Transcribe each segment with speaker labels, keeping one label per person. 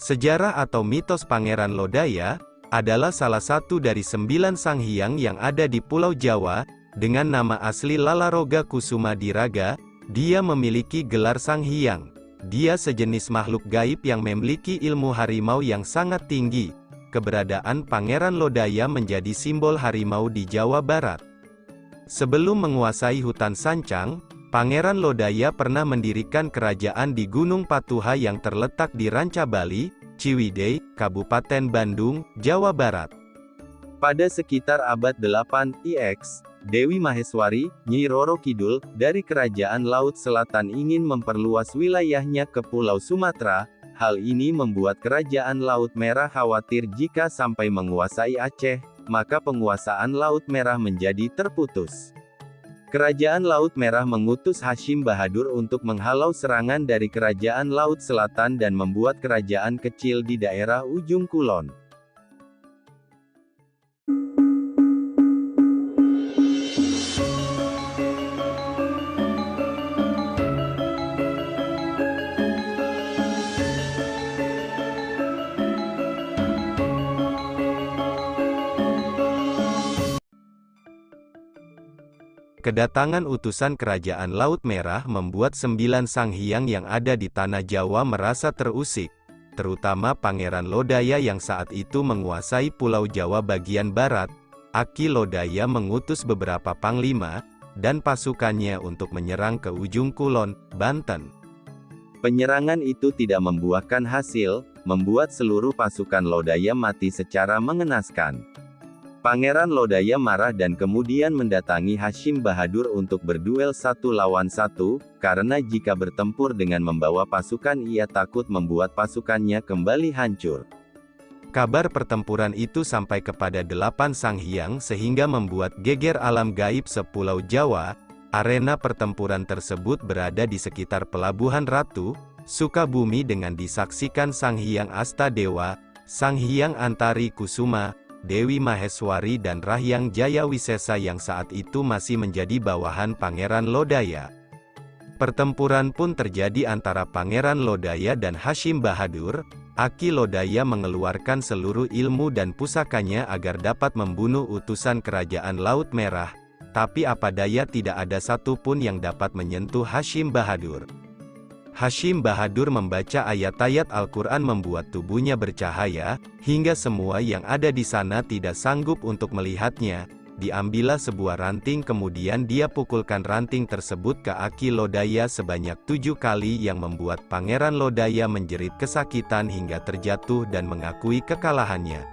Speaker 1: Sejarah atau mitos Pangeran Lodaya adalah salah satu dari 9 Sanghyang yang ada di Pulau Jawa, dengan nama asli Lalaroga Kusumadiraga. Dia memiliki gelar Sanghyang. Dia sejenis makhluk gaib yang memiliki ilmu harimau yang sangat tinggi. Keberadaan Pangeran Lodaya menjadi simbol harimau di Jawa Barat. Sebelum menguasai hutan Sancang, Pangeran Lodaya pernah mendirikan kerajaan di Gunung Patuha yang terletak di Ranca Bali, Ciwidey, Kabupaten Bandung, Jawa Barat. Pada sekitar abad 8 IX, Dewi Maheswari, Nyi Roro Kidul, dari Kerajaan Laut Selatan ingin memperluas wilayahnya ke Pulau Sumatera. Hal ini membuat Kerajaan Laut Merah khawatir jika sampai menguasai Aceh, maka penguasaan Laut Merah menjadi terputus. Kerajaan Laut Merah mengutus Hashim Bahadur untuk menghalau serangan dari Kerajaan Laut Selatan dan membuat kerajaan kecil di daerah ujung kulon. Kedatangan utusan Kerajaan Laut Merah membuat 9 Sanghyang yang ada di Tanah Jawa merasa terusik, terutama Pangeran Lodaya yang saat itu menguasai Pulau Jawa bagian barat. Aki Lodaya mengutus beberapa panglima dan pasukannya untuk menyerang ke ujung kulon, Banten. Penyerangan itu tidak membuahkan hasil, membuat seluruh pasukan Lodaya mati secara mengenaskan. Pangeran Lodaya marah dan kemudian mendatangi Hashim Bahadur untuk berduel 1 lawan 1, karena jika bertempur dengan membawa pasukan ia takut membuat pasukannya kembali hancur. Kabar pertempuran itu sampai kepada 8 Sanghyang sehingga membuat geger alam gaib sepulau Jawa. Arena pertempuran tersebut berada di sekitar Pelabuhan Ratu, Sukabumi dengan disaksikan Sanghyang Astadewa, Sanghyang Antari Kusuma, Dewi Maheswari dan Rahyang Jayawisesa yang saat itu masih menjadi bawahan Pangeran Lodaya. Pertempuran pun terjadi antara Pangeran Lodaya dan Hashim Bahadur. Aki Lodaya mengeluarkan seluruh ilmu dan pusakanya agar dapat membunuh utusan Kerajaan Laut Merah, tapi apa daya tidak ada satupun yang dapat menyentuh Hashim Bahadur. Hashim Bahadur membaca ayat-ayat Al-Quran membuat tubuhnya bercahaya, hingga semua yang ada di sana tidak sanggup untuk melihatnya. Diambillah sebuah ranting kemudian dia pukulkan ranting tersebut ke Aki Lodaya sebanyak 7 kali yang membuat Pangeran Lodaya menjerit kesakitan hingga terjatuh dan mengakui kekalahannya.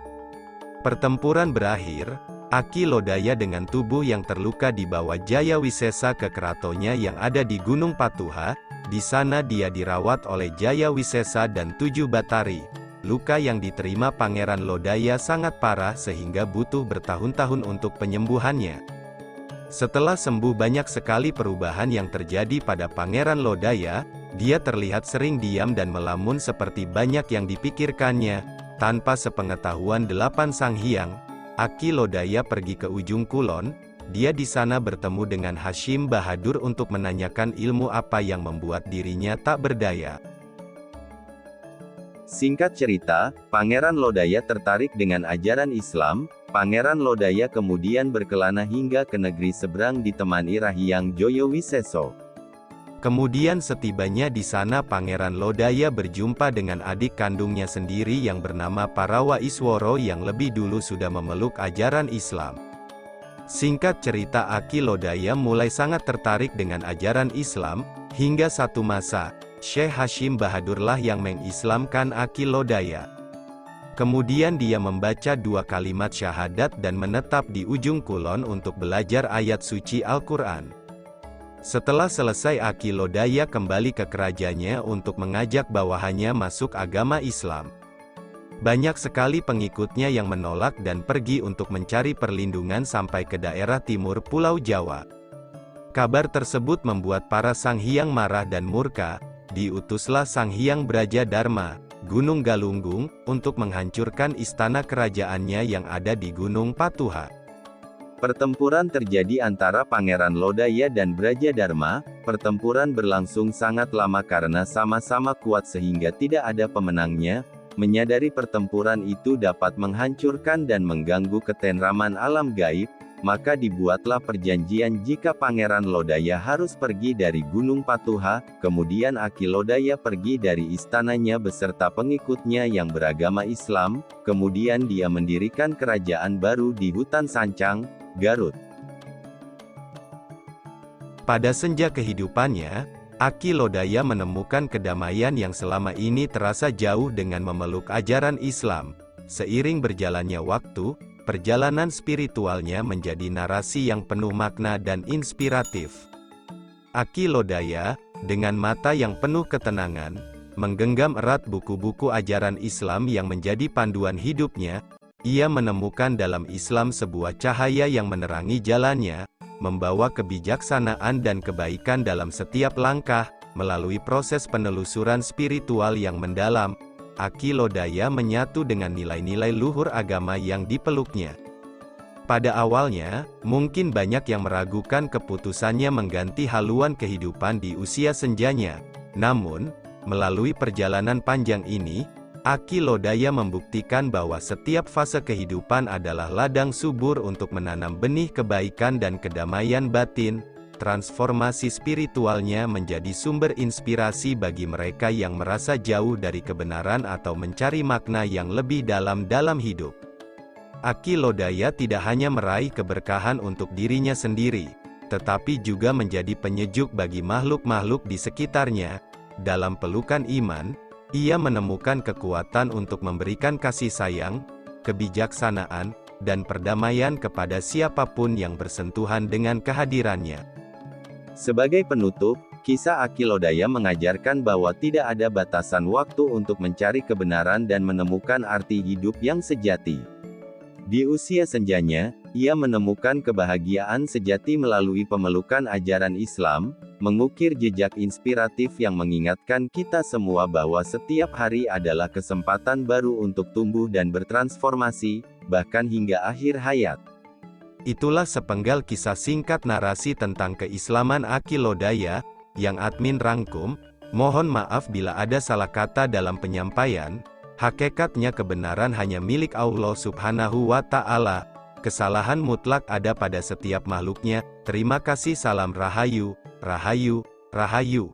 Speaker 1: Pertempuran berakhir, Aki Lodaya dengan tubuh yang terluka dibawa Jayawisesa ke keratonya yang ada di Gunung Patuha. Di sana dia dirawat oleh Jayawisesa dan 7 batari. Luka yang diterima Pangeran Lodaya sangat parah sehingga butuh bertahun-tahun untuk penyembuhannya. Setelah sembuh banyak sekali perubahan yang terjadi pada Pangeran Lodaya, dia terlihat sering diam dan melamun seperti banyak yang dipikirkannya. Tanpa sepengetahuan 8 Sanghyang, Aki Lodaya pergi ke ujung kulon. Dia di sana bertemu dengan Hashim Bahadur untuk menanyakan ilmu apa yang membuat dirinya tak berdaya. Singkat cerita, Pangeran Lodaya tertarik dengan ajaran Islam. Pangeran Lodaya kemudian berkelana hingga ke negeri seberang ditemani Rahyang Jayawisesa. Kemudian setibanya di sana Pangeran Lodaya berjumpa dengan adik kandungnya sendiri yang bernama Parawa Isworo yang lebih dulu sudah memeluk ajaran Islam. Singkat cerita Aki Lodaya mulai sangat tertarik dengan ajaran Islam, hingga satu masa, Syekh Hashim Bahadurlah yang mengislamkan Aki Lodaya. Kemudian dia membaca 2 kalimat syahadat dan menetap di ujung kulon untuk belajar ayat suci Al-Quran. Setelah selesai Aki Lodaya kembali ke kerajaannya untuk mengajak bawahannya masuk agama Islam. Banyak sekali pengikutnya yang menolak dan pergi untuk mencari perlindungan sampai ke daerah timur Pulau Jawa. Kabar tersebut membuat para Sanghyang marah dan murka. Diutuslah Sanghyang Brajadharma, Gunung Galunggung, untuk menghancurkan istana kerajaannya yang ada di Gunung Patuha. Pertempuran terjadi antara Pangeran Lodaya dan Brajadharma. Pertempuran berlangsung sangat lama karena sama-sama kuat sehingga tidak ada pemenangnya.
Speaker 2: Menyadari pertempuran itu dapat menghancurkan dan mengganggu ketentraman alam gaib, maka dibuatlah perjanjian jika Pangeran Lodaya harus pergi dari Gunung Patuha, kemudian Aki Lodaya pergi dari istananya beserta pengikutnya yang beragama Islam, kemudian dia mendirikan kerajaan baru di hutan Sancang, Garut.
Speaker 1: Pada senja kehidupannya, Aki Lodaya menemukan kedamaian yang selama ini terasa jauh dengan memeluk ajaran Islam. Seiring berjalannya waktu, perjalanan spiritualnya menjadi narasi yang penuh makna dan inspiratif. Aki Lodaya, dengan mata yang penuh ketenangan, menggenggam erat buku-buku ajaran Islam yang menjadi panduan hidupnya. Ia menemukan dalam Islam sebuah cahaya yang menerangi jalannya, membawa kebijaksanaan dan kebaikan dalam setiap langkah. Melalui proses penelusuran spiritual yang mendalam, Aki Lodaya menyatu dengan nilai-nilai luhur agama yang dipeluknya. Pada awalnya, mungkin banyak yang meragukan keputusannya mengganti haluan kehidupan di usia senjanya. Namun, melalui perjalanan panjang ini, Aki Lodaya membuktikan bahwa setiap fase kehidupan adalah ladang subur untuk menanam benih kebaikan dan kedamaian batin. Transformasi spiritualnya menjadi sumber inspirasi bagi mereka yang merasa jauh dari kebenaran atau mencari makna yang lebih dalam hidup. Aki Lodaya tidak hanya meraih keberkahan untuk dirinya sendiri, tetapi juga menjadi penyejuk bagi makhluk-makhluk di sekitarnya. Dalam pelukan iman, ia menemukan kekuatan untuk memberikan kasih sayang, kebijaksanaan, dan perdamaian kepada siapapun yang bersentuhan dengan kehadirannya.
Speaker 2: Sebagai penutup, kisah Aki Lodaya mengajarkan bahwa tidak ada batasan waktu untuk mencari kebenaran dan menemukan arti hidup yang sejati. Di usia senjanya, ia menemukan kebahagiaan sejati melalui pemelukan ajaran Islam, mengukir jejak inspiratif yang mengingatkan kita semua bahwa setiap hari adalah kesempatan baru untuk tumbuh dan bertransformasi, bahkan hingga akhir hayat.
Speaker 1: Itulah sepenggal kisah singkat narasi tentang keislaman Aki Lodaya, yang admin rangkum. Mohon maaf bila ada salah kata dalam penyampaian. Hakikatnya kebenaran hanya milik Allah Subhanahu wa Ta'ala. Kesalahan mutlak ada pada setiap makhluknya. Terima kasih. Salam Rahayu, Rahayu, Rahayu.